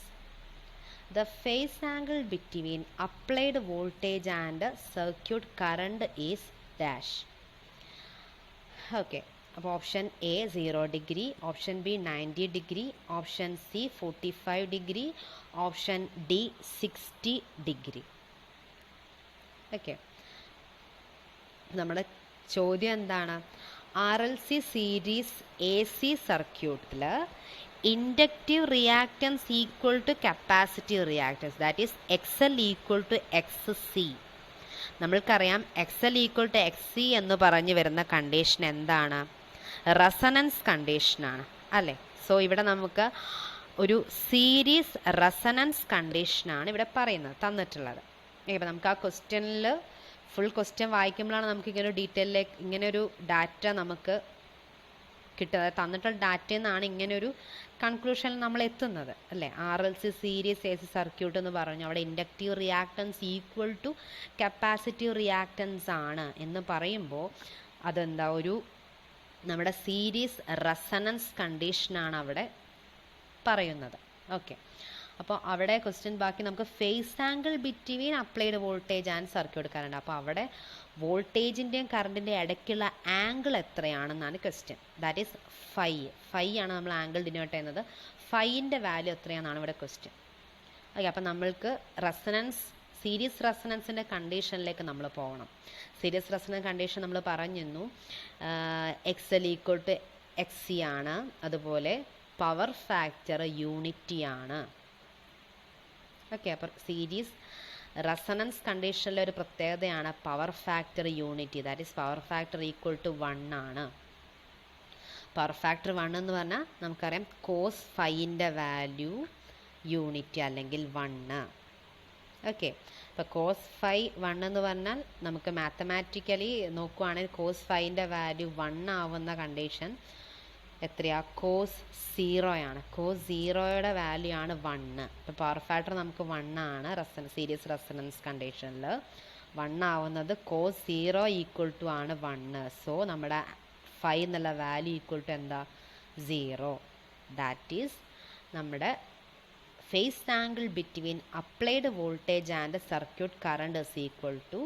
The phase angle between applied voltage and circuit current is dash. Okay, അപ്പോൾ option A 0 degree, option B 90 degree, option C 45 degree, option D 60 degree. Okay, നമ്മുടെ ചോദ്യം എന്താണ്? RLC series AC സർക്യൂട്ടിൽ inductive reactance equal to capacitive reactance, that is XL equal to XC. നമ്മൾക്കറിയാം XL equal to XC എന്ന് പറഞ്ഞു വരുന്ന condition എന്താണ്? Resonance കണ്ടീഷനാണ് അല്ലേ? സോ ഇവിടെ നമുക്ക് ഒരു സീരീസ് റെസണൻസ് കണ്ടീഷനാണ് ഇവിടെ പറയുന്നത്, തന്നിട്ടുള്ളത്. ഇപ്പം നമുക്ക് ആ ക്വസ്റ്റ്യനിൽ ഫുൾ ക്വസ്റ്റ്യൻ വായിക്കുമ്പോഴാണ് നമുക്ക് ഇങ്ങനെ ഡീറ്റെയിലേക്ക് ഇങ്ങനെയൊരു ഡാറ്റ നമുക്ക് കിട്ടുക. തന്നിട്ടുള്ള ഡാറ്റയിൽ നിന്നാണ് ഇങ്ങനെയൊരു കൺക്ലൂഷനിൽ നമ്മൾ എത്തുന്നത് അല്ലേ? RLC സീരീസ് AC സർക്യൂട്ട് എന്ന് പറഞ്ഞു, അവിടെ inductive reactance equal to capacitive reactance ആണ് എന്ന് പറയുമ്പോൾ അതെന്താ, ഒരു നമ്മുടെ സീരീസ് റെസണൻസ് കണ്ടീഷനാണ് അവിടെ പറയുന്നത്. ഓക്കെ, അപ്പോൾ അവിടെ ക്വസ്റ്റ്യൻ ബാക്കി നമുക്ക് phase angle between applied voltage and circuit current. അപ്പോൾ അവിടെ വോൾട്ടേജിൻ്റെയും കറണ്ടിൻ്റെയും ഇടയ്ക്കുള്ള ആംഗിൾ എത്രയാണെന്നാണ് ക്വസ്റ്റ്യൻ. ദാറ്റ് ഈസ് ഫൈ ആണ് നമ്മൾ ആംഗിൾ ഡിനോട്ട് ചെയ്യുന്നത്. ഫൈൻ്റെ വാല്യൂ എത്രയാണെന്നാണ് ഇവിടെ ക്വസ്റ്റ്യൻ. ഓക്കെ, അപ്പോൾ നമ്മൾക്ക് സീരീസ് റെസണൻസിൻ്റെ കണ്ടീഷനിലേക്ക് നമ്മൾ പോകണം. സീരീസ് റെസണൻസ് കണ്ടീഷൻ നമ്മൾ പറഞ്ഞിരുന്നു, XL ഈക്വൽ ടു XC ആണ്, അതുപോലെ പവർ ഫാക്ടർ യൂണിറ്റി ആണ്. ഓക്കെ, അപ്പോൾ സീരീസ് റെസണൻസ് കണ്ടീഷനിലെ ഒരു പ്രത്യേകതയാണ് power factor unity. That is power factor equal to 1 ആണ്. പവർ ഫാക്ടർ 1 എന്ന് പറഞ്ഞാൽ നമുക്കറിയാം കോസ് ഫൈൻ്റെ വാല്യൂ യൂണിറ്റ് അല്ലെങ്കിൽ 1. ഓക്കെ, അപ്പോൾ കോസ് ഫൈ 1 എന്ന് പറഞ്ഞാൽ നമുക്ക് മാത്തമാറ്റിക്കലി നോക്കുവാണെങ്കിൽ കോസ് ഫൈൻ്റെ വാല്യൂ 1 ആവുന്ന കണ്ടീഷൻ എത്രയാണ്? കോസ് 0 ആണ്. കോസ് 0യുടെ വാല്യൂ ആണ് 1. ഇപ്പോൾ പവർ ഫാക്ടർ നമുക്ക് 1 ആണ്. സീരീസ് റെസണൻസ് കണ്ടീഷനിൽ 1 ആവുന്നത് കോസ് 0 ഈക്വൽ ടു ആണ് 1. സോ നമ്മുടെ ഫൈ എന്നുള്ള വാല്യൂ ഈക്വൽ ടു എന്താ? 0. ദാറ്റ് ഈസ് നമ്മുടെ phase angle between applied voltage and circuit current is equal to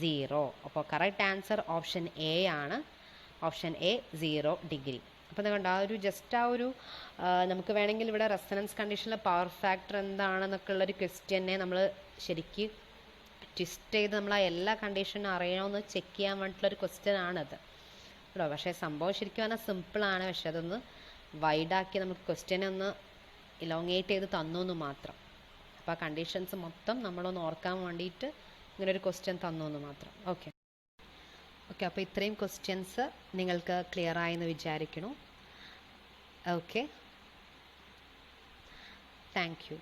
0. അപ്പോൾ കറക്റ്റ് ആൻസർ ഓപ്ഷൻ എ ആണ്. Option A 0 degree. അപ്പോൾ അതുകൊണ്ട് ജസ്റ്റ് നമുക്ക് വേണമെങ്കിൽ ഇവിടെ റെസണൻസ് കണ്ടീഷനിലെ പവർ ഫാക്ടർ എന്താണെന്നൊക്കെ ഉള്ളൊരു ക്വസ്റ്റ്യനെ നമ്മൾ ശരിക്കും ട്വിസ്റ്റ് ചെയ്ത് നമ്മൾ ആ എല്ലാ കണ്ടീഷനും അറിയണമെന്ന് ചെക്ക് ചെയ്യാൻ വേണ്ടിയിട്ടുള്ളൊരു ക്വസ്റ്റ്യൻ ആണത് കേട്ടോ. പക്ഷേ സംഭവം ശരിക്കും പറഞ്ഞാൽ സിമ്പിളാണ്. പക്ഷെ അതൊന്ന് വൈഡാക്കി നമുക്ക് ക്വസ്റ്റ്യനെ ഒന്ന് ഇലോങ്ങേറ്റ് ചെയ്ത് തന്നു എന്ന് മാത്രം. അപ്പോൾ ആ കണ്ടീഷൻസ് മൊത്തം നമ്മളൊന്ന് ഓർക്കാൻ വേണ്ടിയിട്ട് ഇങ്ങനൊരു ക്വസ്റ്റ്യൻ തന്നു എന്ന് മാത്രം. ഓക്കെ, അപ്പോൾ ഇത്രയും ക്വസ്റ്റ്യൻസ് നിങ്ങൾക്ക് ക്ലിയർ ആയെന്ന് വിചാരിക്കുന്നു. Okay, thank you.